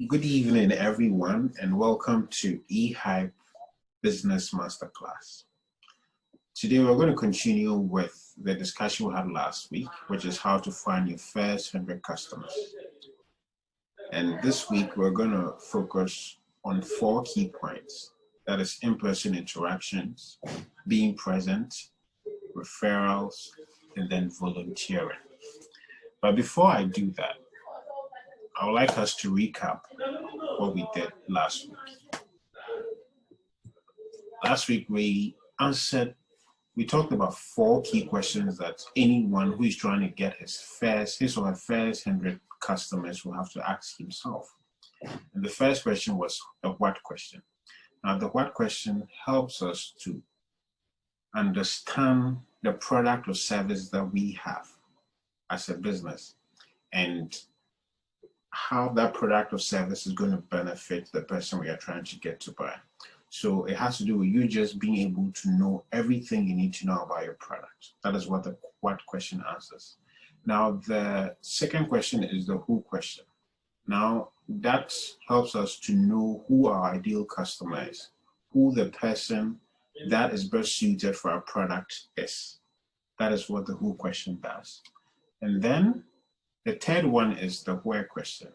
Good evening, everyone, and welcome to eHype Business Masterclass. Today, we're going to continue with the discussion we had last week, which is how to find your first 100 customers. And this week, we're going to focus on 4 key points. That is in-person interactions, being present, referrals, and then volunteering. But before I do that, I would like us to recap what we did last week. Last week, we talked about 4 key questions that anyone who is trying to get his or her first 100 customers will have to ask himself. And the first question was the what question. Now, the what question helps us to understand the product or service that we have as a business and how that product or service is going to benefit the person we are trying to get to buy. So it has to do with you just being able to know everything you need to know about your product. That is what the what question answers. Now, the second question is the who question. Now, that helps us to know who our ideal customer is, who the person that is best suited for our product is. That is what the who question does. And then the third one is the where question.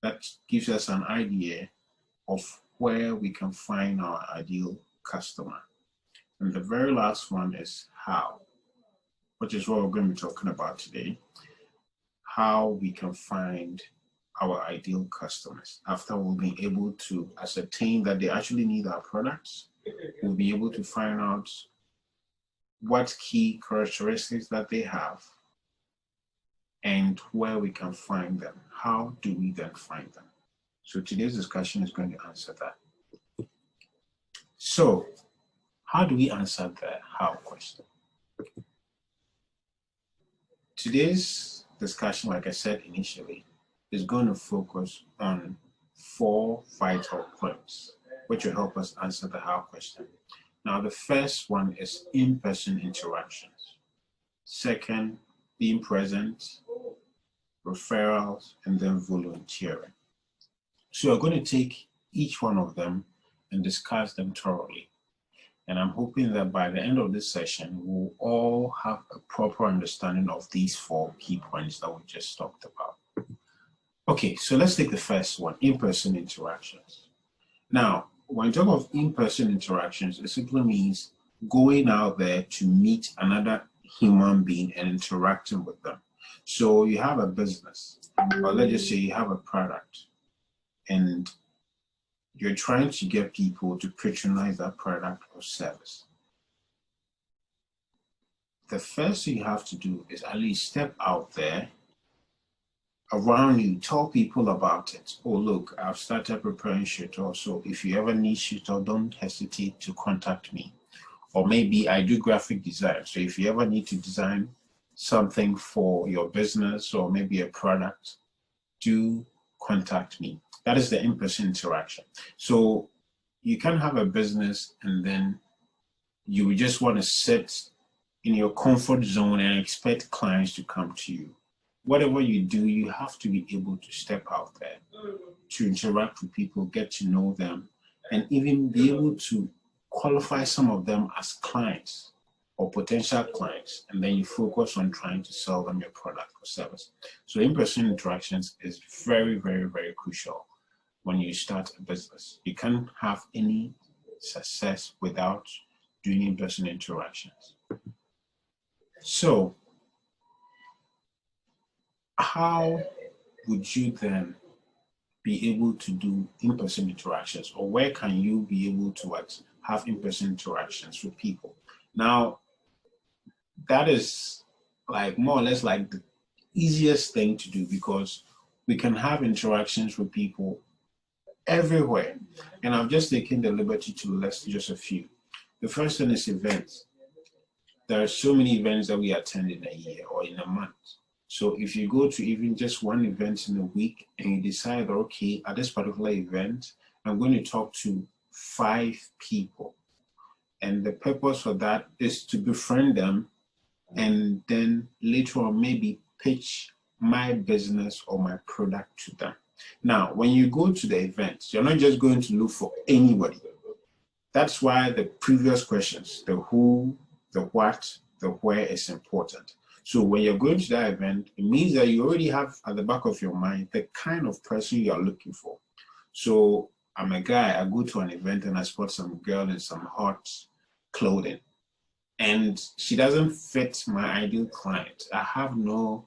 That gives us an idea of where we can find our ideal customer. And the very last one is how, which is what we're going to be talking about today. How we can find our ideal customers. After we'll be able to ascertain that they actually need our products, we'll be able to find out what key characteristics that they have and where we can find them. How do we then find them? So today's discussion is going to answer that. So how do we answer the how question? Today's discussion, like I said initially, is going to focus on 4 vital points, which will help us answer the how question. Now, the first one is in-person interactions. Second, being present, referrals, and then volunteering. So we're going to take each one of them and discuss them thoroughly. And I'm hoping that by the end of this session, we'll all have a proper understanding of these 4 key points that we just talked about. Okay, so let's take the first one, in-person interactions. Now, when you talk of in-person interactions, it simply means going out there to meet another human being and interacting with them. So you have a business, or let's just say you have a product, and you're trying to get people to patronize that product or service. The first thing you have to do is at least step out there around you, tell people about it. Oh, look, I've started preparing shuttle, so if you ever need shuttle, don't hesitate to contact me. Or maybe I do graphic design, so if you ever need to design something for your business or maybe a product, do contact me. That is the in-person interaction. So you can have a business and then you just want to sit in your comfort zone and expect clients to come to you. Whatever you do, you have to be able to step out there to interact with people, get to know them, and even be able to qualify some of them as clients or potential clients, and then you focus on trying to sell them your product or service. So in-person interactions is very, very, very crucial when you start a business. You can't have any success without doing in-person interactions. So how would you then be able to do in-person interactions, or where can you be able to have in-person interactions with people? Now, that is like more or less like the easiest thing to do, because we can have interactions with people everywhere. And I've just taken the liberty to list just a few. The first one is events. There are so many events that we attend in a year or in a month. So if you go to even just one event in a week and you decide, okay, at this particular event, I'm going to talk to 5 people. And the purpose for that is to befriend them and then later on maybe pitch my business or my product to them. Now, when you go to the event, you're not just going to look for anybody. That's why the previous questions, the who, the what, the where is important. So when you're going to that event, it means that you already have at the back of your mind the kind of person you are looking for. So I'm a guy, I go to an event and I spot some girl in some hot clothing and she doesn't fit my ideal client. I have no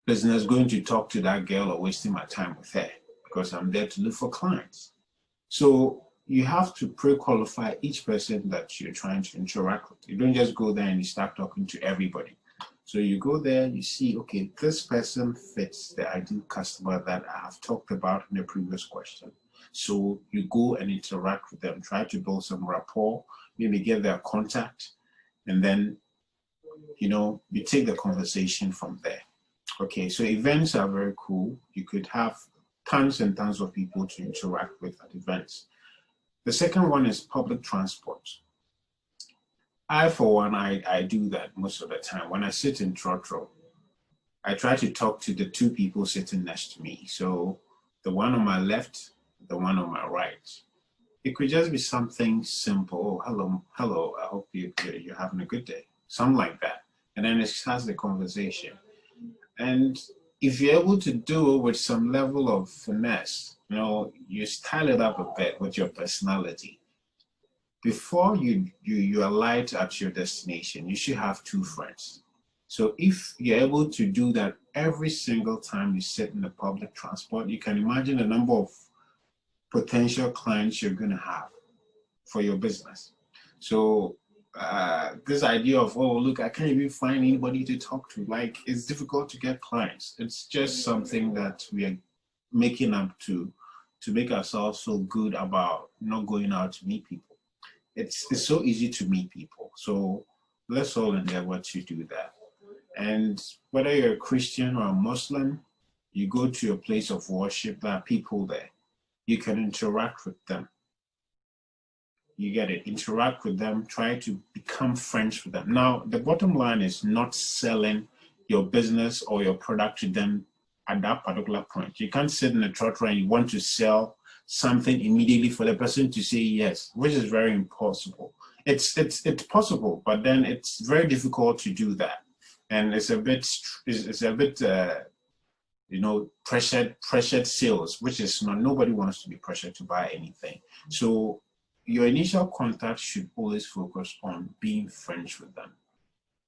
business going to talk to that girl or wasting my time with her because I'm there to look for clients. So you have to pre-qualify each person that you're trying to interact with. You don't just go there and you start talking to everybody. So you go there, you see, okay, this person fits the ideal customer that I have talked about in the previous question. So you go and interact with them, try to build some rapport, maybe get their contact, and then, you take the conversation from there. Okay, so events are very cool. You could have tons and tons of people to interact with at events. The second one is public transport. I, for one, I do that most of the time. When I sit in Trotro, I try to talk to the two people sitting next to me. So the one on my left, the one on my right. It could just be something simple. Oh, hello, I hope you're having a good day. Something like that. And then it starts the conversation. And if you're able to do it with some level of finesse, you style it up a bit with your personality. Before you alight at your destination, you should have two friends. So if you're able to do that every single time you sit in the public transport, you can imagine the number of potential clients you're going to have for your business. So this idea of, oh, look, I can't even find anybody to talk to, like, it's difficult to get clients. It's just something that we are making up to make ourselves feel good about not going out to meet people. It's so easy to meet people. So let's all endeavor to do that. And whether you're a Christian or a Muslim, you go to a place of worship, there are people there. You can interact with them. You get it, interact with them, try to become friends with them. Now, the bottom line is not selling your business or your product to them at that particular point. You can't sit in a trotro and you want to sell something immediately for the person to say yes, which is very impossible. It's possible, but then it's very difficult to do that. And it's a bit pressured sales, which is nobody wants to be pressured to buy anything. So your initial contact should always focus on being friends with them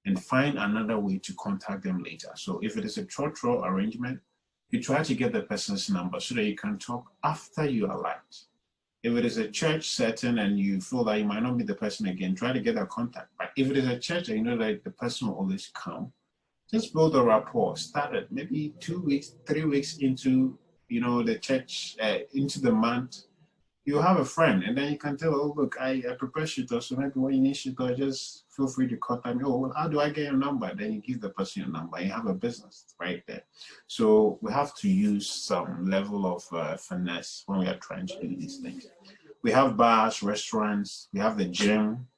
and find another way to contact them later. So if it is a trotro arrangement, you try to get the person's number so that you can talk after you are liked. If it is a church setting and you feel that you might not meet the person again, try to get that contact. But if it is a church and you know that the person will always come, just build a rapport. Start it maybe 2 weeks, 3 weeks into the church, into the month. You have a friend, and then you can tell, oh, look, I prepare shito, so maybe when you need shito, just feel free to contact me. Oh, well, how do I get your number? Then you give the person your number. You have a business right there. So we have to use some level of finesse when we are trying to do these things. We have bars, restaurants, we have the gym,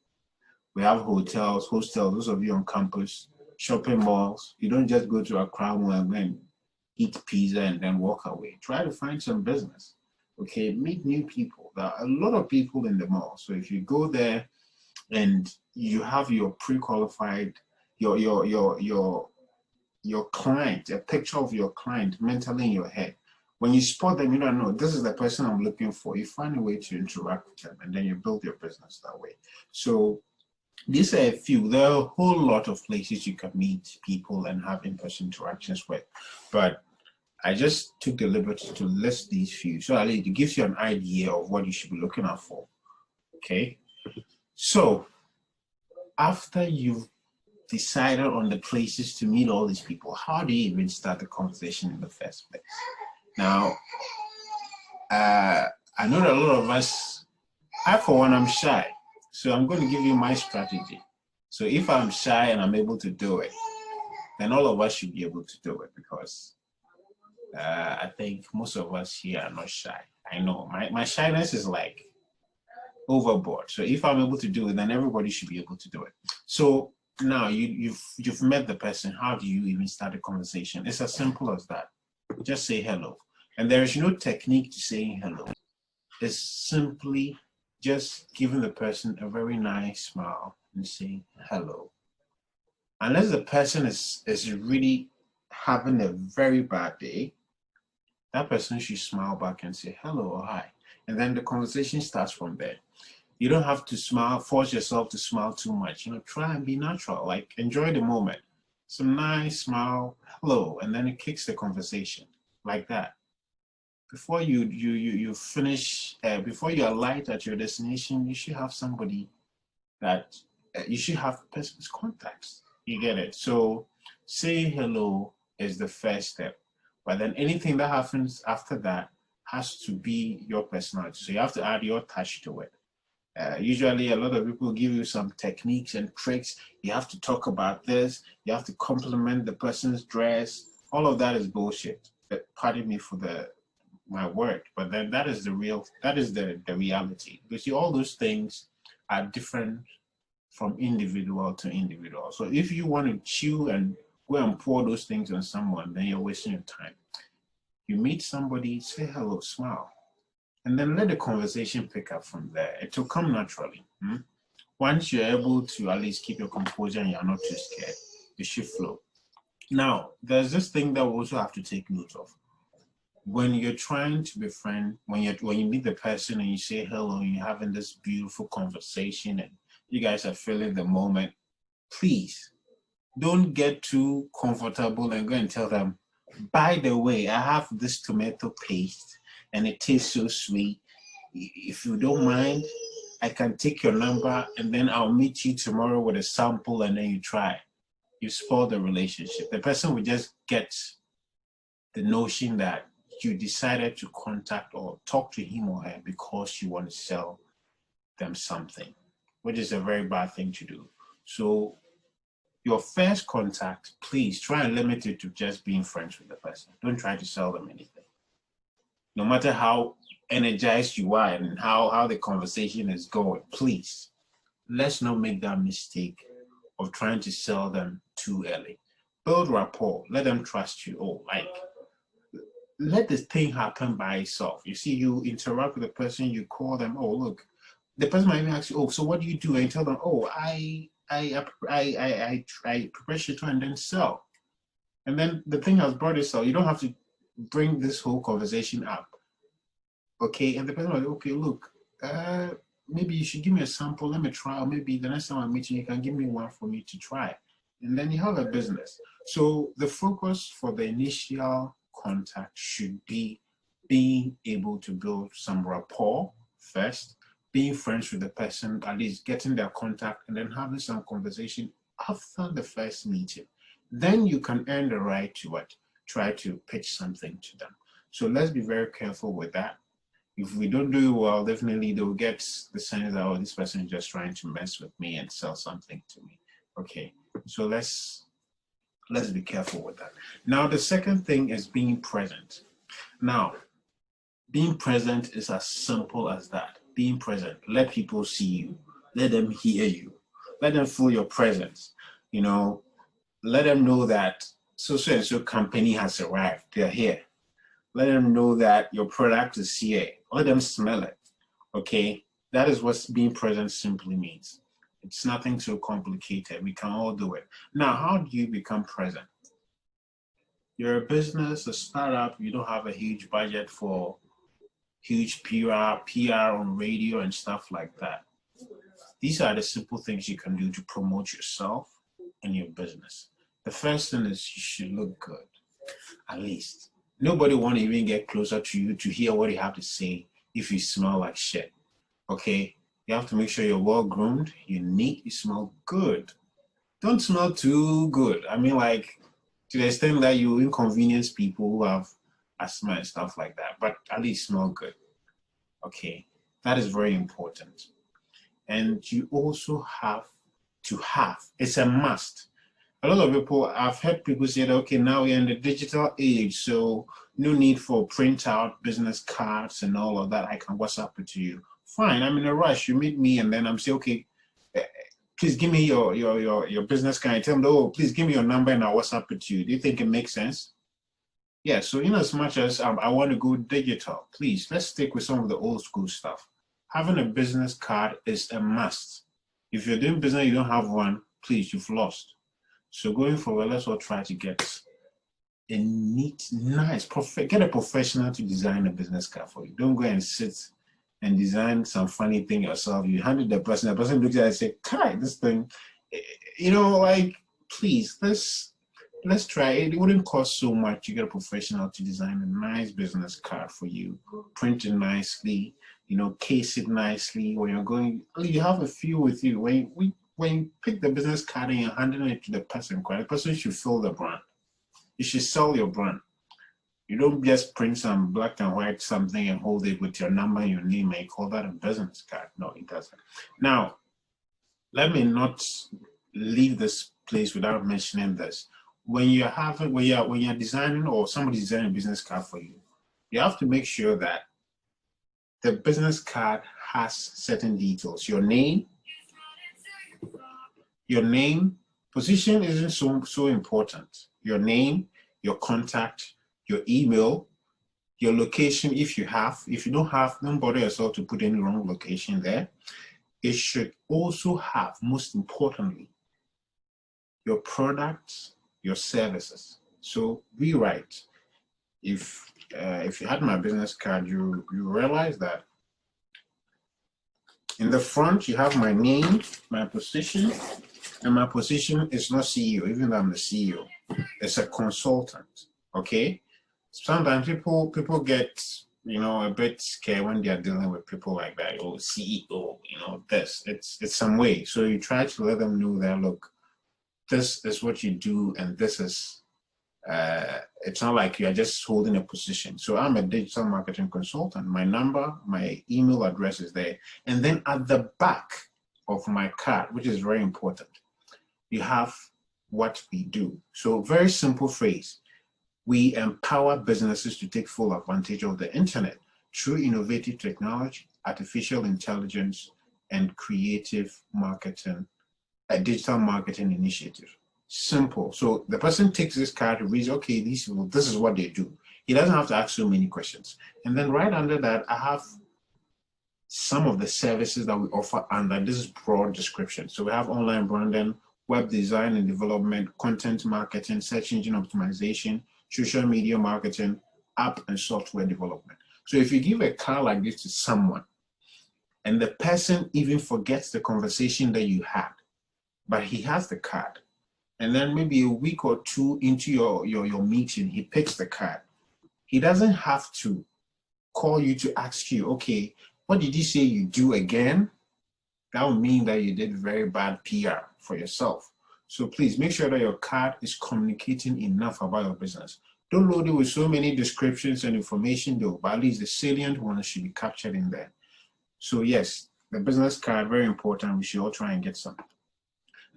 we have hotels, hostels, those of you on campus, shopping malls. You don't just go to a crowd and then eat pizza and then walk away. Try to find some business. Okay, meet new people. There are a lot of people in the mall. So if you go there and you have your pre-qualified, your client, a picture of your client mentally in your head. When you spot them, you don't know, this is the person I'm looking for. You find a way to interact with them and then you build your business that way. So these are a few. There are a whole lot of places you can meet people and have in-person interactions with. But I just took the liberty to list these few so that it gives you an idea of what you should be looking out for. Okay, so after you've decided on the places to meet all these people, how do you even start the conversation in the first place? Now, I know that a lot of us, I for one, I'm shy. So I'm going to give you my strategy. So if I'm shy and I'm able to do it, then all of us should be able to do it because I think most of us here are not shy. I know my shyness is like overboard. So if I'm able to do it, then everybody should be able to do it. So now you've met the person. How do you even start a conversation? It's as simple as that. Just say hello. And there is no technique to saying hello. It's simply just giving the person a very nice smile and saying hello. Unless the person is really having a very bad day, that person should smile back and say hello or hi. And then the conversation starts from there. You don't have to smile, force yourself to smile too much. Try and be natural, like enjoy the moment. Some nice smile, hello, and then it kicks the conversation like that. Before you finish, before you alight at your destination, you should have somebody that you should have person's contacts. You get it? So saying hello is the first step. But then anything that happens after that has to be your personality. So you have to add your touch to it. Usually a lot of people give you some techniques and tricks. You have to talk about this. You have to compliment the person's dress. All of that is bullshit. Pardon me for my word, but then that is the reality. Because all those things are different from individual to individual. So if you want to chew and go and pour those things on someone, then you're wasting your time. You meet somebody, say hello, smile. And then let the conversation pick up from there. It will come naturally. Once you're able to at least keep your composure and you're not too scared, it should flow. Now, there's this thing that we also have to take note of. When you're trying to befriend, when you meet the person and you say hello and you're having this beautiful conversation and you guys are feeling the moment, please don't get too comfortable and go and tell them, by the way, I have this tomato paste and it tastes so sweet. If you don't mind, I can take your number and then I'll meet you tomorrow with a sample and then you try. You spoil the relationship. The person will just get the notion that you decided to contact or talk to him or her because you want to sell them something, which is a very bad thing to do. So your first contact, please try and limit it to just being friends with the person. Don't try to sell them anything. No matter how energized you are and how the conversation is going, please, let's not make that mistake of trying to sell them too early. Build rapport. Let them trust you. Let this thing happen by itself. You see, you interact with the person, you call them, oh, look. The person might even ask you, oh, so what do you do? And you tell them, oh, I prepare shit and then sell. And then the thing has brought itself. You don't have to bring this whole conversation up. Okay, and the person will like, okay, look, maybe you should give me a sample, let me try, or maybe the next time I meet you, you can give me one for me to try. And then you have a business. So the focus for the initial contact should be being able to build some rapport first, being friends with the person, at least getting their contact, and then having some conversation after the first meeting. Then you can earn the right to what? Try to pitch something to them. So let's be very careful with that. If we don't do it well, definitely they'll get the sense that, oh, this person is just trying to mess with me and sell something to me. Okay, so let's be careful with that. Now, the second thing is being present. Now, being present is as simple as that. Being present. Let people see you. Let them hear you. Let them feel your presence. Let them know that so-and-so company has arrived. They're here. Let them know that your product is here. Let them smell it. Okay? That is what being present simply means. It's nothing so complicated. We can all do it. Now, how do you become present? You're a business, a startup. You don't have a huge budget for huge PR on radio and stuff like that. These are the simple things you can do to promote yourself and your business. The first thing is you should look good, at least. Nobody want to even get closer to you to hear what you have to say if you smell like shit, okay? You have to make sure you're well-groomed, you're neat, you smell good. Don't smell too good. I mean, like, to the extent that you inconvenience people who have asthma and stuff like that, but at least smell good, okay? That is very important. And you also have to have, it's a must. A lot of people, I've heard people say that, okay, now we're in the digital age, so no need for print out business cards and all of that. I can WhatsApp it to you. Fine, I'm in a rush. You meet me and then I'm saying, okay, please give me your business card. Tell them, oh, please give me your number and I'll WhatsApp it to you. Do you think it makes sense? Yeah, so in as much as I want to go digital, please, let's stick with some of the old school stuff. Having a business card is a must. If you're doing business, you don't have one, please, you've lost. So going forward, let's all try to get a neat, nice, get a professional to design a business card for you. Don't go and sit and design some funny thing yourself. You hand it to the person looks at it and say, Kai, this thing, you know, like, please, let's try it. It wouldn't cost so much. You get a professional to design a nice business card for you, print it nicely, you know, case it nicely. When you're going, you have a few with you. When you pick the business card and you're handing it to the person should feel the brand. You should sell your brand. You don't just print some black and white something and hold it with your number and your name and call that a business card. No, it doesn't. Now, let me not leave this place without mentioning this. When you're designing or somebody's designing a business card for you, you have to make sure that the business card has certain details. Your name, position isn't so important. Your name, your contact, your email, your location if you don't have, don't bother yourself to put any wrong location there. It should also have, most importantly, your products, your services. So rewrite. If you had my business card, you realize that in the front you have my name, my position, and my position is not CEO, even though I'm the CEO. It's a consultant. Okay. Sometimes people get, you know, a bit scared when they are dealing with people like that. Oh, CEO, you know, it's some way. So you try to let them know that, look, this is what you do, and this is it's not like you are just holding a position. So I'm a digital marketing consultant. My number, my email address is there. And then at the back of my card, which is very important, you have what we do. So very simple phrase. We empower businesses to take full advantage of the internet through innovative technology, artificial intelligence, and creative marketing, a digital marketing initiative. Simple. So the person takes this card, reads, okay, this is what they do. He doesn't have to ask so many questions. And then right under that, I have some of the services that we offer under this broad description. So we have online branding, web design and development, content marketing, search engine optimization, social media marketing, app and software development. So if you give a card like this to someone and the person even forgets the conversation that you had, but he has the card, and then maybe a week or two into your meeting, he picks the card. He doesn't have to call you to ask you, okay, what did you say you do again? That would mean that you did very bad PR for yourself. So please make sure that your card is communicating enough about your business. Don't load it with so many descriptions and information though, but at least the salient ones should be captured in there. So yes, the business card, very important. We should all try and get some.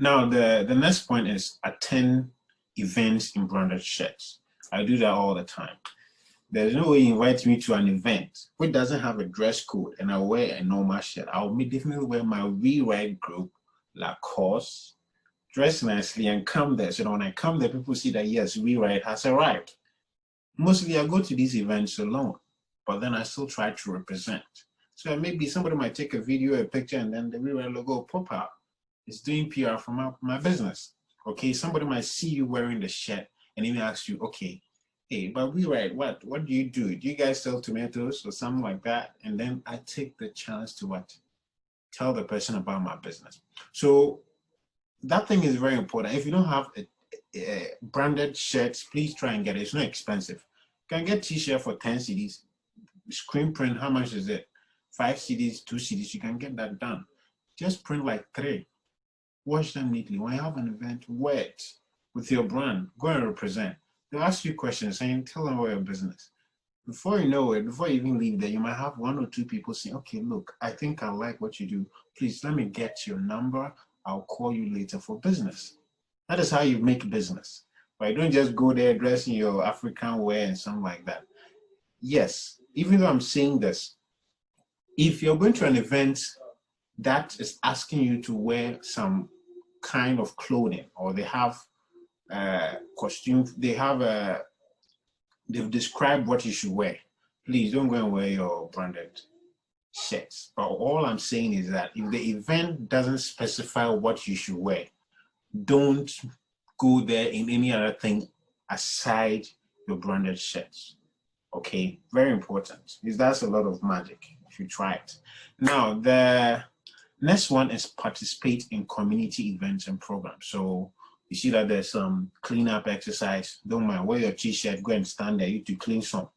Now, the next point is attend events in branded shirts. I do that all the time. There's no way you invite me to an event which doesn't have a dress code and I wear a normal shirt. I'll definitely wear my rewrite group, Lacoste, dress nicely and come there. So that when I come there, people see that yes, rewrite has arrived. Mostly I go to these events alone, but then I still try to represent. So maybe somebody might take a video, a picture, and then the rewrite logo will pop out. It's doing PR for my business. Okay, somebody might see you wearing the shirt and even ask you, okay, hey, but rewrite, what do you do? Do you guys sell tomatoes or something like that? And then I take the chance to what? Tell the person about my business. So that thing is very important. If you don't have a branded shirts, please try and get it. It's not expensive. You can get t-shirt for 10 CDs. Screen print, how much is it? 5 CDs, 2 CDs, you can get that done. Just print like 3. Wash them neatly. When you have an event, wear it with your brand. Go and represent. They'll ask you questions saying, tell them about your business. Before you know it, before you even leave there, you might have 1 or 2 people saying, okay, look, I think I like what you do. Please let me get your number. I'll call you later for business. That is how you make business. But you don't just go there dressing your African wear and something like that. Yes, even though I'm saying this, if you're going to an event that is asking you to wear some kind of clothing, or they have costume, they have they've described what you should wear. Please don't go and wear your branded shirts. But all I'm saying is that if the event doesn't specify what you should wear, don't go there in any other thing aside your branded shirts. Okay, very important. That's a lot of magic if you try it. Now, the next one is participate in community events and programs. So you see that there's some cleanup exercise. Don't mind, wear your t-shirt, go and stand there, you to clean some.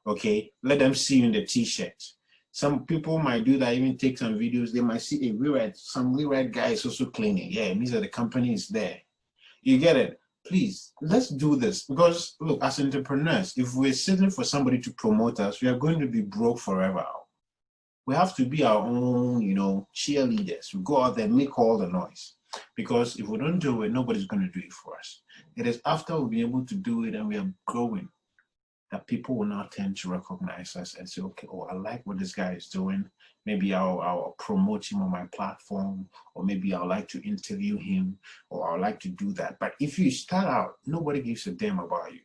Okay, let them see you in the t-shirt. Some people might do that, even take some videos. They might see some rewrite guy is also cleaning. Yeah, it means that the company is there. You get it? Please, let's do this. Because look, as entrepreneurs, if we're sitting for somebody to promote us, we are going to be broke forever. We have to be our own, cheerleaders. We go out there, make all the noise. Because if we don't do it, nobody's going to do it for us. It is after we'll be able to do it and we are growing that people will now tend to recognize us and say, okay, oh, I like what this guy is doing. Maybe I'll promote him on my platform, or maybe I'll like to interview him, or I'll like to do that. But if you start out, nobody gives a damn about you.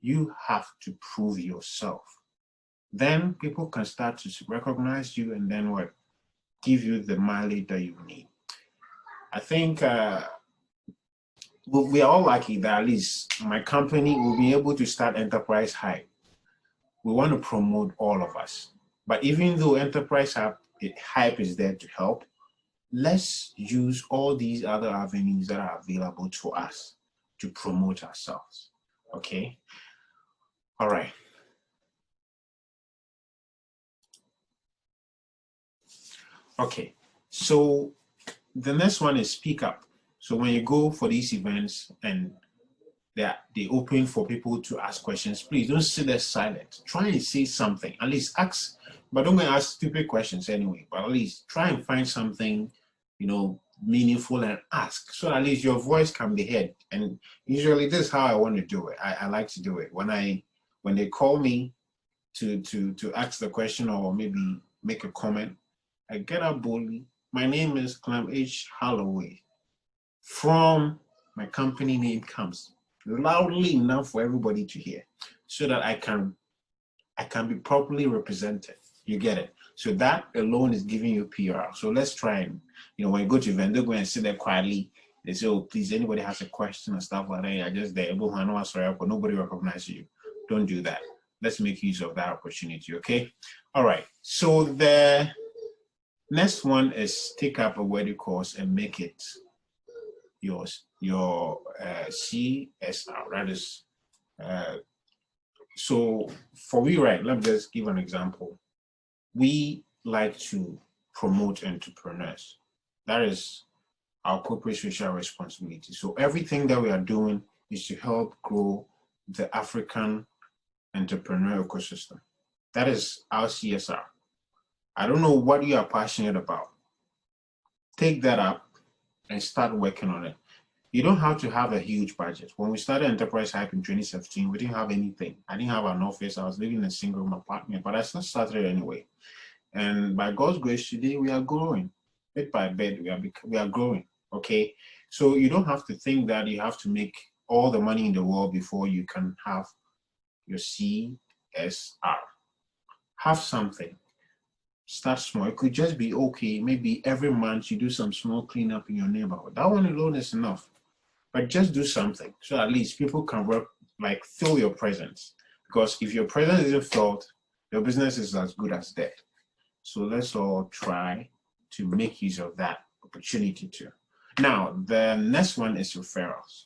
You have to prove yourself. Then people can start to recognize you and then what? Give you the mileage that you need. I think we are all lucky that at least my company will be able to start Enterprise Hype. We want to promote all of us. But even though Enterprise Hype is there to help, let's use all these other avenues that are available to us to promote ourselves. Okay? All right. Okay. So the next one is speak up. So when you go for these events and they open for people to ask questions, please don't sit there silent. Try and say something. At least ask, but don't go and ask stupid questions anyway. But at least try and find something, meaningful and ask. So at least your voice can be heard. And usually this is how I want to do it. I like to do it. When they call me to ask the question or maybe make a comment, I get up boldly. My name is Clement H. Holloway. From my company name comes loudly enough for everybody to hear, so that I can be properly represented. You get it? So that alone is giving you PR. So let's try and, when you go to event, don't go and sit there quietly. They say, oh, please, anybody has a question and stuff like that, I just there, but nobody recognizes you. Don't do that. Let's make use of that opportunity, okay? All right. So the next one is take up a wedding course and make it your CSR. That is, so for WeWrite, let me just give an example. We like to promote entrepreneurs. That is our corporate social responsibility. So everything that we are doing is to help grow the African entrepreneur ecosystem. That is our CSR. I don't know what you are passionate about. Take that up and start working on it. You don't have to have a huge budget. When we started Enterprise Hype in 2017, we didn't have anything. I didn't have an office. I was living in a single room apartment, but I still started anyway. And by God's grace, today we are growing. Bit by bit, we are growing. Okay, so you don't have to think that you have to make all the money in the world before you can have your CSR. Have something. Start small. It could just be, okay, maybe every month you do some small cleanup in your neighborhood. That one alone is enough. But just do something so at least people can feel your presence. Because if your presence isn't felt, your business is as good as dead. So let's all try to make use of that opportunity too. Now, the next one is referrals.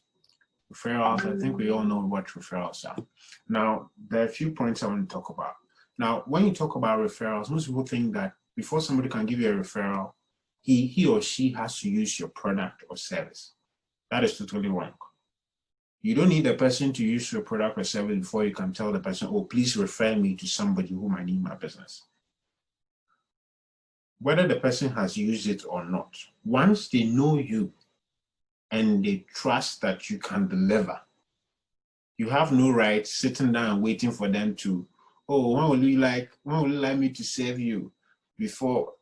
Referrals, I think we all know what referrals are. Now, there are a few points I want to talk about. Now, when you talk about referrals, most people think that before somebody can give you a referral, he or she has to use your product or service. That is totally wrong. You don't need the person to use your product or service before you can tell the person, oh, please refer me to somebody who might need my business. Whether the person has used it or not, once they know you and they trust that you can deliver, you have no right sitting down and waiting for them to, oh, when will you like me to serve you? Before,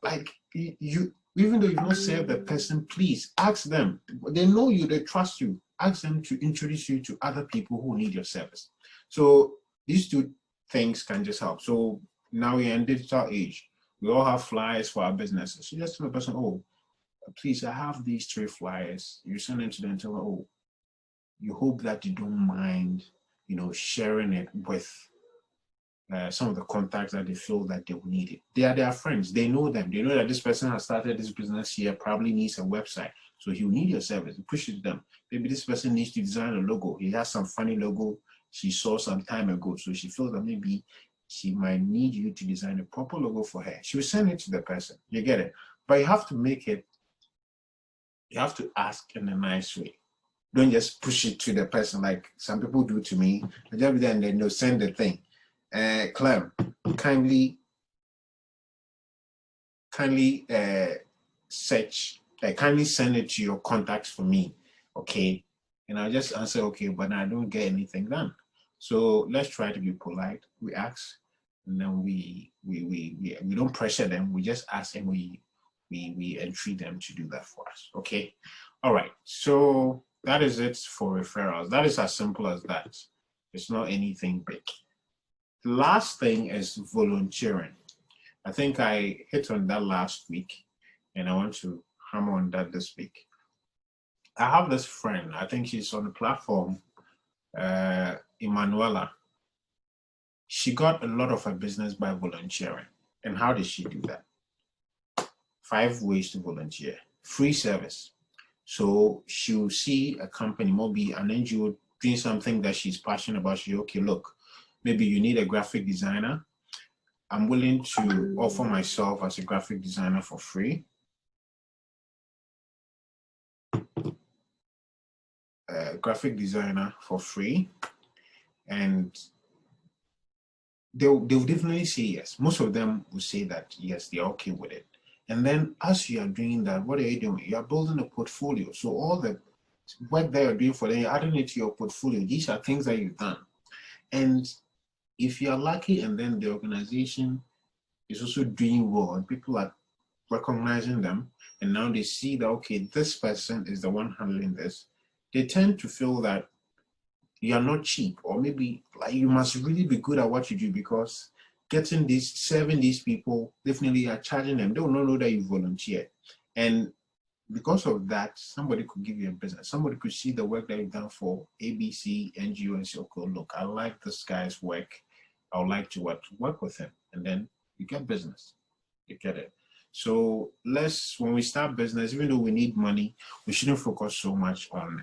you, even though you've not served the person, please ask them. They know you, they trust you. Ask them to introduce you to other people who need your service. So These two things can just help. So now we're in digital age. We all have flyers for our businesses. So just tell the person, oh, please, I have these 3 flyers. You send them to them and tell them, oh, you hope that you don't mind, sharing it with some of the contacts that they feel that they will need it. They are their friends. They know them. They know that this person has started this business here, probably needs a website. So he'll need your service. Push it to them. Maybe this person needs to design a logo. He has some funny logo she saw some time ago. So she feels that maybe she might need you to design a proper logo for her. She will send it to the person. You get it? But you have to ask in a nice way. Don't just push it to the person like some people do to me. And then they'll send the thing. Clem, kindly kindly send it to your contacts for me, okay? And I'll just answer okay, but I don't get anything done. So let's try to be polite. We ask, and then we don't pressure them. We just ask, and we entreat them to do that for us, okay? All right. So that is it for referrals. That is as simple as that. It's not anything big. The last thing is volunteering. I think I hit on that last week, and I want to hammer on that this week. I have this friend, I think she's on the platform, Emanuela. She got a lot of her business by volunteering. And how did she do that? 5 ways to volunteer. Free service. So she'll see a company, maybe an NGO doing something that she's passionate about. She, okay, look, maybe you need a graphic designer. I'm willing to offer myself as a graphic designer for free. Graphic designer for free. And they'll definitely say yes. Most of them will say that, yes, they're okay with it. And then as you are doing that, what are you doing? You are building a portfolio. So all the work that you're doing for them, you're adding it to your portfolio. These are things that you've done. And if you're lucky and then the organization is also doing well and people are recognizing them, and now they see that, okay, this person is the one handling this, they tend to feel that you are not cheap, or maybe like you must really be good at what you do, because serving these people, definitely are charging them. They will not know that you volunteer. And because of that, somebody could give you a business. Somebody could see the work that you've done for ABC, NGO, and say, okay, look, I like this guy's work. I would like to work with him. And then you get business. You get it. So when we start business, even though we need money, we shouldn't focus so much on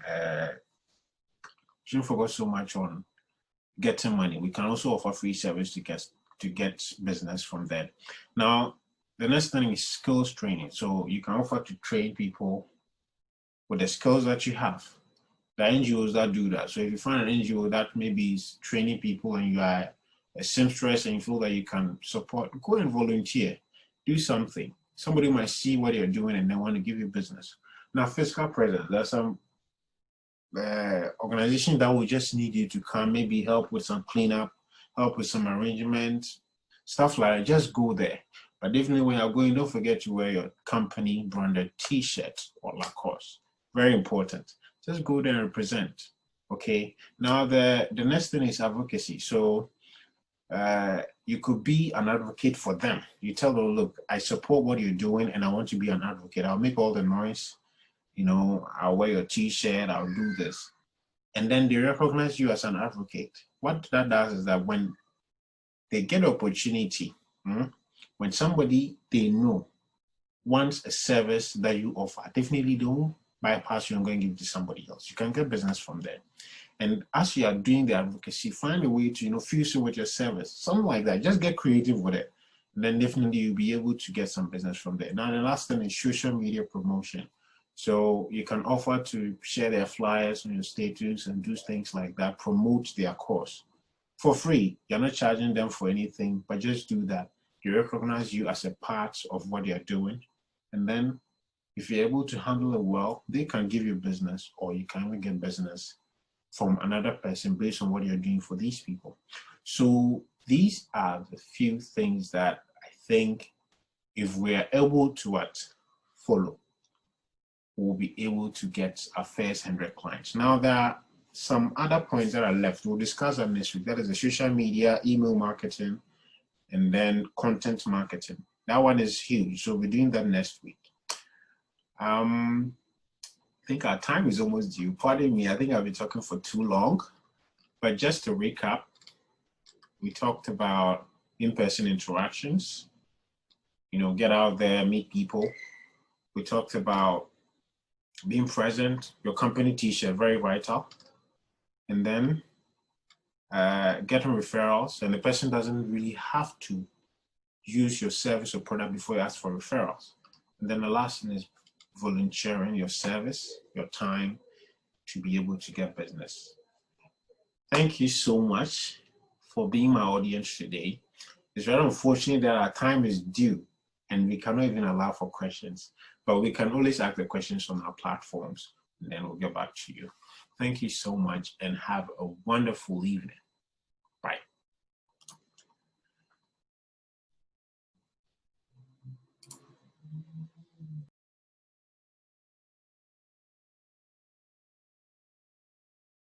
getting money. We can also offer free service to get business from there. Now, the next thing is skills training. So you can offer to train people with the skills that you have. The NGOs that do that. So if you find an NGO that maybe is training people and you are a seamstress and you feel that you can support, go and volunteer. Do something. Somebody might see what you're doing and they want to give you business. Now, fiscal presence. There's some organization that will just need you to come, maybe help with some cleanup, help with some arrangement, stuff like that. Just go there. But definitely when you're going, don't forget to wear your company branded t-shirt or Lacoste. Very important. Just go there and represent. Okay. Now the next thing is advocacy. So you could be an advocate for them. You tell them, look, I support what you're doing and I want to be an advocate. I'll make all the noise. I'll wear your t-shirt, I'll do this. And then they recognize you as an advocate. What that does is that when they get opportunity, when somebody they know wants a service that you offer, definitely don't bypass you and go and give it to somebody else. You can get business from there. And as you are doing the advocacy, find a way to, fuse it with your service, something like that. Just get creative with it. And then definitely you'll be able to get some business from there. Now, the last thing is social media promotion. So you can offer to share their flyers on your status and do things like that, promote their course for free. You're not charging them for anything, but just do that. They recognize you as a part of what you're doing. And then if you're able to handle it well, they can give you business, or you can even get business from another person based on what you're doing for these people. So these are the few things that I think if we are able to follow, we'll be able to get our first 100 clients. Now, there are some other points that are left. We'll discuss them next week. That is the social media, email marketing, and then content marketing. That one is huge. So we're doing that next week. I think our time is almost due. Pardon me, I think I've been talking for too long. But just to recap, we talked about in-person interactions. You know, get out there, meet people. We talked about being present, your company t-shirt, very vital. And then getting referrals, and the person doesn't really have to use your service or product before you ask for referrals. And then the last thing is volunteering your service, your time to be able to get business. Thank you so much for being my audience today. It's very unfortunate that our time is due and we cannot even allow for questions, but we can always ask the questions on our platforms and then we'll get back to you. Thank you so much and have a wonderful evening.